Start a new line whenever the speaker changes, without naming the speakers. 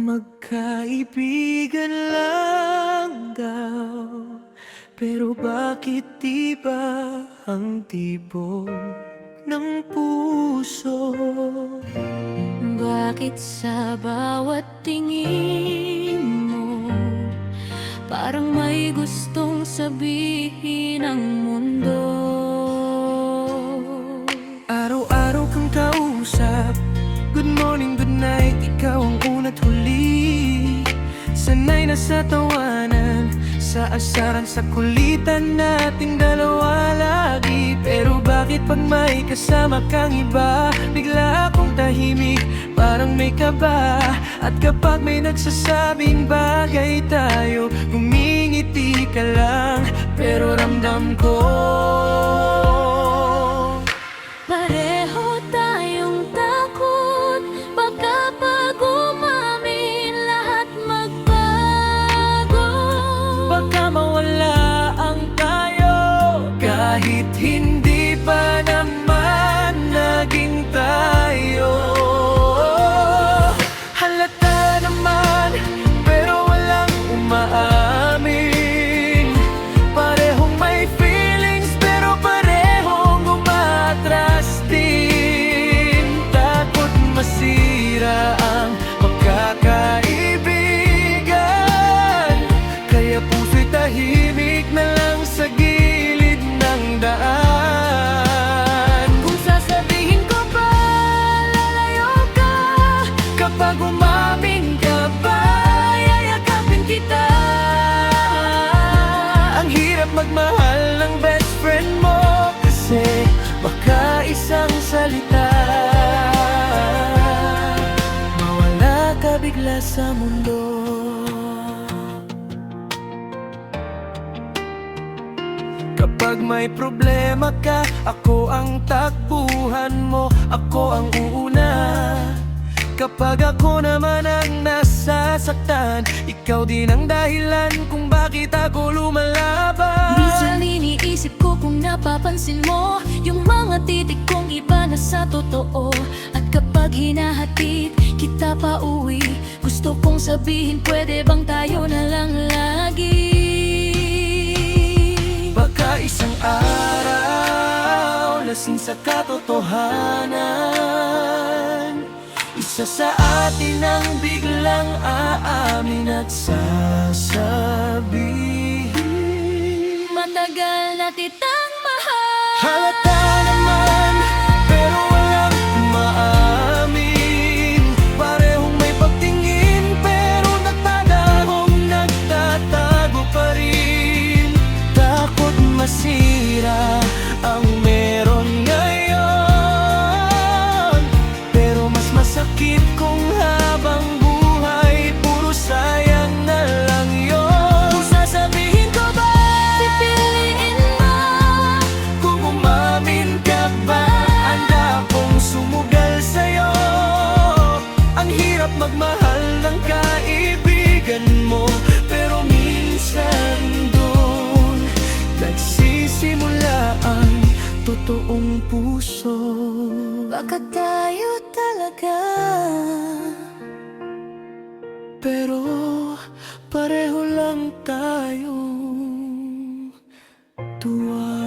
Magkaibigan lang daw, pero bakit di ba ang tibok ng puso?
Bakit sa bawat tingin mo parang may gustong sabihin ang mundo?
Araw-araw kang kausap, good morning, good night, ikaw ang una't huli. Sanay na sa tawanan, sa asaran, sa kulitan nating dalawa lagi. Pero bakit pag may kasama kang iba, bigla akong tahimik, parang may kaba. At kapag may nagsasabing bagay tayo, ngumingiti ka lang, pero ramdam ko
Pareho tayong takot, baka pag umamin lahat magbago.
baka mawala ang tayo, kahit hindi pa naman naging tayo. Halata naman, pero walang umaamin. Parehong may feelings, pero parehong umatras din. Takot masira ang pagkakaibigan, kaya puso'y tahimik na lang sa gilid ng daan.
Kung sasabihin ko pa, lalayo ka.
Kapag umamin ka ba, yayakapin kita. Ang hirap magmahal ng best friend mo, kasi baka isang salita mawala ka bigla sa mundo. Kapag may problema ka, ako ang takbuhan mo, ako ang uuna. Kapag ako naman ang nasasaktan, ikaw din ang dahilan kung bakit ako lumalaban.
Minsan iniisip ko kung napapansin mo yung mga titik kong iba na sa totoo. At kapag hinahatid kita pa uwi, gusto kong sabihin, pwede bang tayo na lang lagi?
Baka isang araw, lasing sa katotohanan, isa sa atin ang biglang aamin at sasabihin,
Matagal na kitang mahal.
halata naman, pero walang umaamin. Parehong may pagtingin, pero nagtatago pa rin. Takot masira ang meron ngayon, pero mas masakit kung habang buhay puro sayang na lang yun. Kung sasabihin ko ba,
Pipiliin mo.
kung umamin ka ba, handa akong sumugal sa'yo. Ang hirap magmahal ng kaibigan mo, pero minsan doon nagsisimula ang totoong puso.
Baka tayo talaga,
Pero pareho lang tayong tuwa.